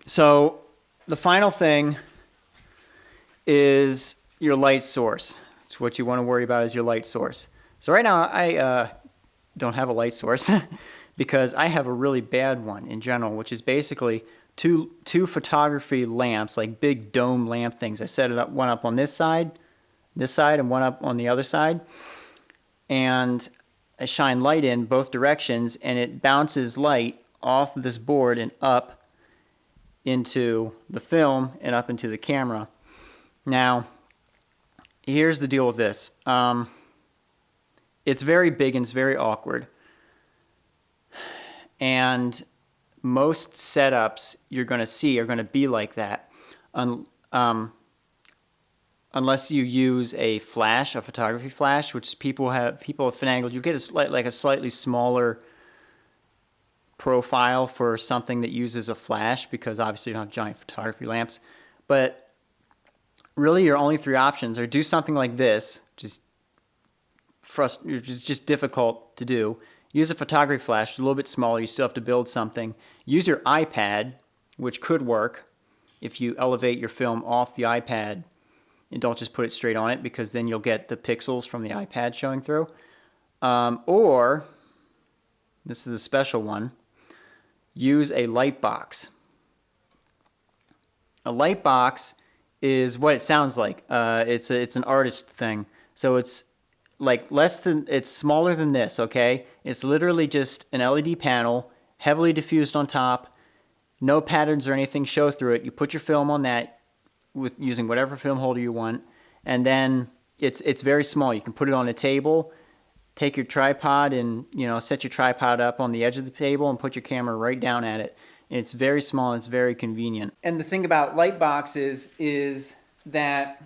So the final thing is your light source. So what you want to worry about is your light source. So right now I don't have a light source because I have a really bad one in general, which is basically two photography lamps, like big dome lamp things. I set it up, one up on this side, and one up on the other side. And I shine light in both directions, and it bounces light off this board and up into the film and up into the camera. Now, here's the deal with this. It's very big and it's very awkward. And most setups you're going to see are going to be like that. Unless you use a flash, a photography flash, which people have finagled. You get a slightly smaller profile for something that uses a flash, because obviously you don't have giant photography lamps. But really your only three options are do something like this, just difficult to do. Use a photography flash, a little bit smaller, you still have to build something. Use your iPad, which could work if you elevate your film off the iPad and don't just put it straight on it, because then you'll get the pixels from the iPad showing through. Or, this is a special one, use a light box. A light box is what it sounds like. It's an artist thing. So it's like it's smaller than this, okay? It's literally just an LED panel, heavily diffused on top, no patterns or anything show through it. You put your film on that with using whatever film holder you want, and then it's very small. You can put it on a table, take your tripod and set your tripod up on the edge of the table and put your camera right down at it. And it's very small and it's very convenient. And the thing about light boxes is that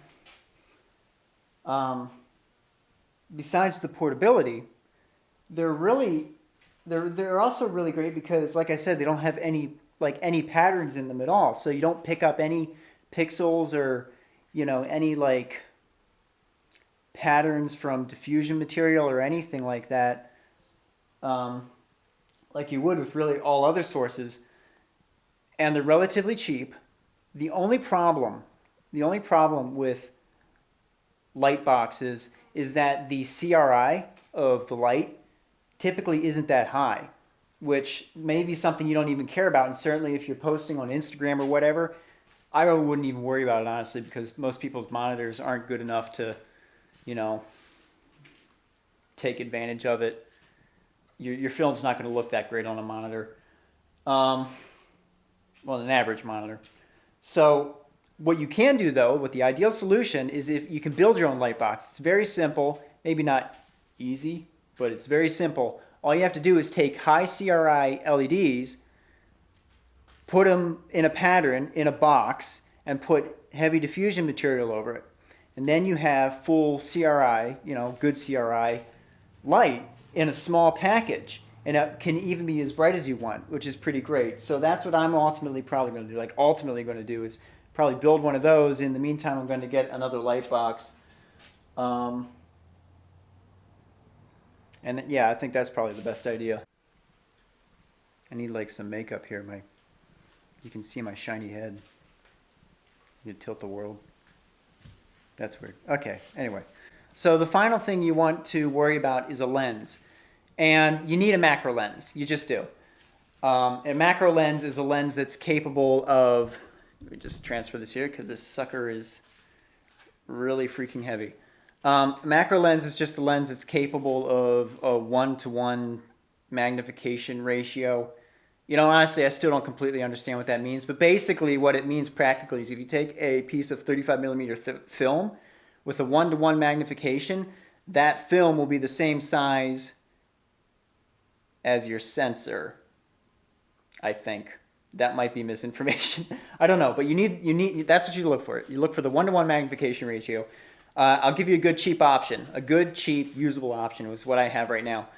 besides the portability, they're also really great because, like I said, they don't have any patterns in them at all. So you don't pick up any pixels or any patterns from diffusion material or anything like that, like you would with really all other sources. And they're relatively cheap. The only problem with light boxes is that the CRI of the light typically isn't that high, which may be something you don't even care about. And certainly if you're posting on Instagram or whatever, I wouldn't even worry about it, honestly, because most people's monitors aren't good enough to, take advantage of it. Your film's not going to look that great on a monitor. Well, an average monitor. So what you can do, though, with the ideal solution is if you can build your own light box. It's very simple, maybe not easy, but it's very simple. All you have to do is take high CRI LEDs, put them in a pattern in a box, and put heavy diffusion material over it. And then you have full CRI, good CRI light in a small package. And it can even be as bright as you want, which is pretty great. So that's what I'm ultimately probably going to do. Ultimately going to do is probably build one of those. In the meantime, I'm going to get another light box. And yeah, I think that's probably the best idea. I need some makeup here. You can see my shiny head. You tilt the world. That's weird. Okay, anyway. So the final thing you want to worry about is a lens. And you need a macro lens. You just do. A macro lens is a lens that's capable of... Let me just transfer this here because this sucker is really freaking heavy. Macro lens is just a lens that's capable of a 1-to-1 magnification ratio. Honestly, I still don't completely understand what that means. But basically what it means practically is if you take a piece of 35 millimeter film with a 1-to-1 magnification, that film will be the same size as your sensor, I think. That might be misinformation. I don't know, but you need that's what you look for. You look for the 1-to-1 magnification ratio. I'll give you a good cheap option. A good cheap usable option is what I have right now,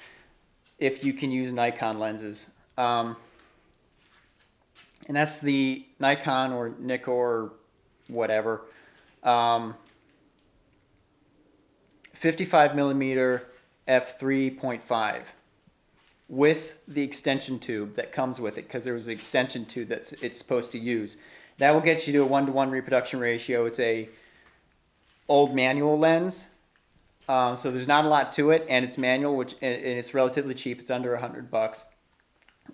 if you can use Nikon lenses. And that's the Nikon or Nikkor or whatever 55 millimeter f3.5. with the extension tube that comes with it, because there was an extension tube that it's supposed to use. That will get you to a 1-to-1 reproduction ratio. It's a old manual lens, so there's not a lot to it, and it's manual, and it's relatively cheap. It's under $100,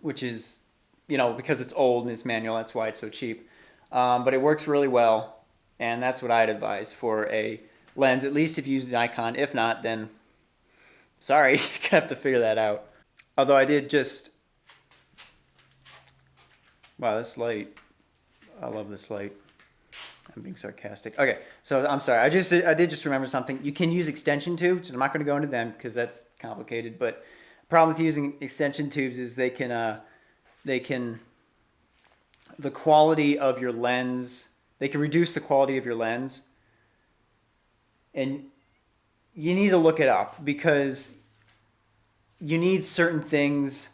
which is, because it's old and it's manual, that's why it's so cheap. But it works really well, and that's what I'd advise for a lens, at least if you use Nikon. If not, then sorry, you're gonna have to figure that out. Although I did just, wow, this light, I love this light. I'm being sarcastic. Okay, so I'm sorry. I did just remember something. You can use extension tubes. I'm not going to go into them because that's complicated. But the problem with using extension tubes is the quality of your lens. They can reduce the quality of your lens, and you need to look it up because you need certain things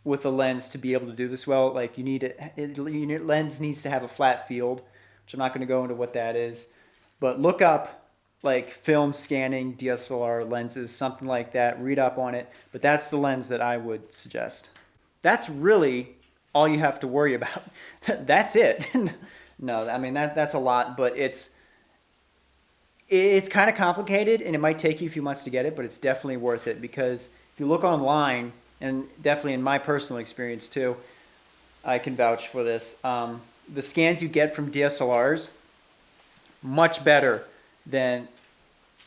with a lens to be able to do this well. Like your lens needs to have a flat field, which I'm not going to go into what that is, but look up like film scanning DSLR lenses, something like that. Read up on it, but that's the lens that I would suggest. That's really all you have to worry about. That's it. No, I mean that's a lot, but it's kind of complicated, and it might take you a few months to get it, but it's definitely worth it because if you look online, and definitely in my personal experience too, I can vouch for this. The scans you get from DSLRs, much better than,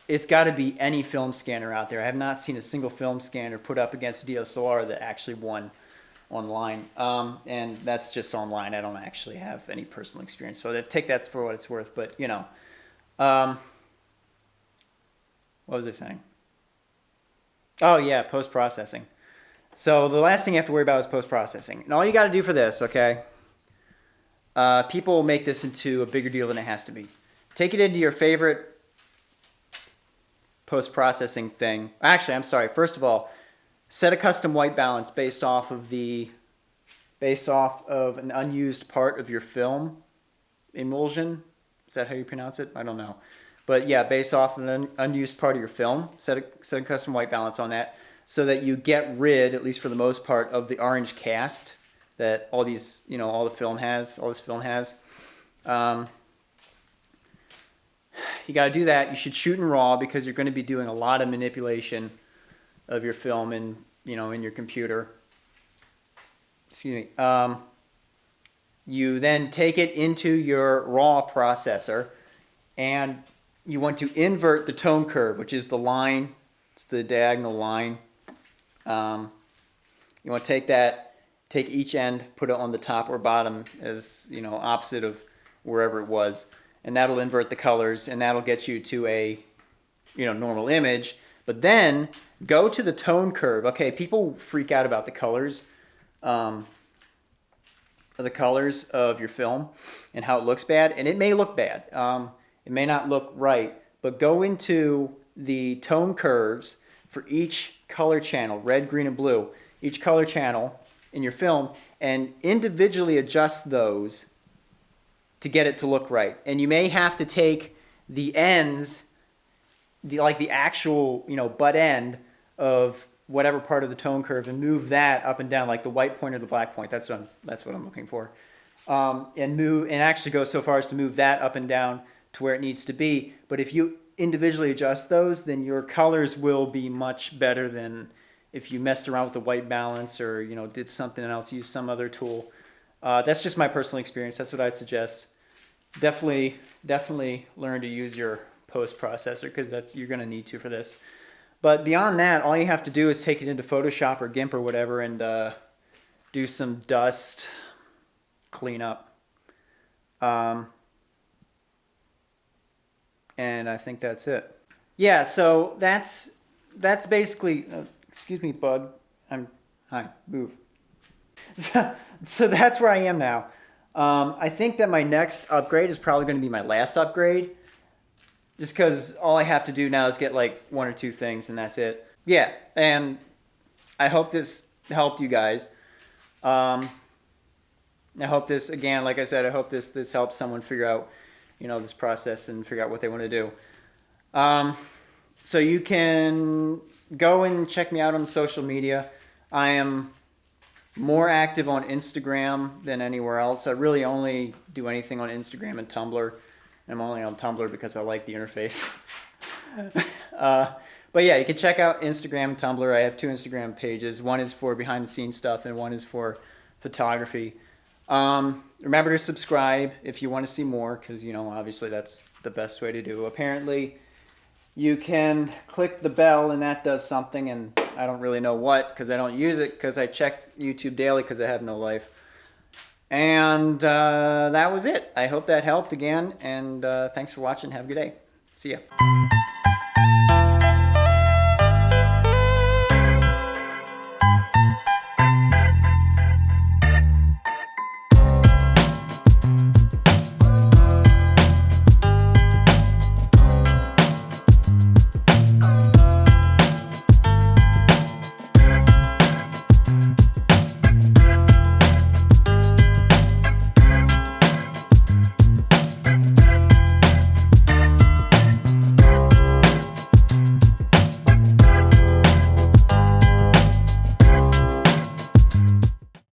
it's got to be any film scanner out there. I have not seen a single film scanner put up against a DSLR that actually won online. And that's just online. I don't actually have any personal experience. So take that for what it's worth. But, what was I saying? Oh, yeah, post-processing. So the last thing you have to worry about is post-processing. And all you got to do for this, okay, people make this into a bigger deal than it has to be. Take it into your favorite post-processing thing. Actually, I'm sorry. First of all, set a custom white balance based off of an unused part of your film emulsion. Is that how you pronounce it? I don't know. But yeah, based off an unused part of your film, set a custom white balance on that so that you get rid, at least for the most part, of the orange cast that all this film has. You got to do that. You should shoot in RAW because you're going to be doing a lot of manipulation of your film in your computer. Excuse me. You then take it into your RAW processor, and you want to invert the tone curve, which is the line. It's the diagonal line. You want to take each end, put it on the top or bottom as opposite of wherever it was, and that'll invert the colors, and that'll get you to a normal image. But then go to the tone curve. Okay, people freak out about the colors of your film and how it looks bad, and it may look bad. It may not look right, but go into the tone curves for each color channel, red, green, and blue, each color channel in your film, and individually adjust those to get it to look right. And you may have to take the ends, the actual butt end of whatever part of the tone curve, and move that up and down, like the white point or the black point. That's what I'm looking for. And actually go so far as to move that up and down to where it needs to be. But if you individually adjust those, then your colors will be much better than if you messed around with the white balance or did something else, use some other tool. That's just my personal experience. That's what I'd suggest. Definitely learn to use your post processor because you're going to need to for this. But beyond that, all you have to do is take it into Photoshop or GIMP or whatever and do some dust cleanup. And I think that's it. Yeah, so that's basically. Excuse me, bug. Hi, move. So that's where I am now. I think that my next upgrade is probably going to be my last upgrade. Just because all I have to do now is get like one or two things and that's it. Yeah, and I hope this helped you guys. I hope this, again, like I said, I hope this helps someone figure out, this process and figure out what they want to do. So you can go and check me out on social media. I am more active on Instagram than anywhere else. I really only do anything on Instagram and Tumblr. I'm only on Tumblr because I like the interface. But yeah, you can check out Instagram and Tumblr. I have 2 Instagram pages. One is for behind the scenes stuff and one is for photography. Remember to subscribe if you want to see more, because, you know, obviously that's the best way to do. Apparently, you can click the bell and that does something, and I don't really know what, because I don't use it, because I check YouTube daily because I have no life. And that was it. I hope that helped again, and thanks for watching. Have a good day. See ya.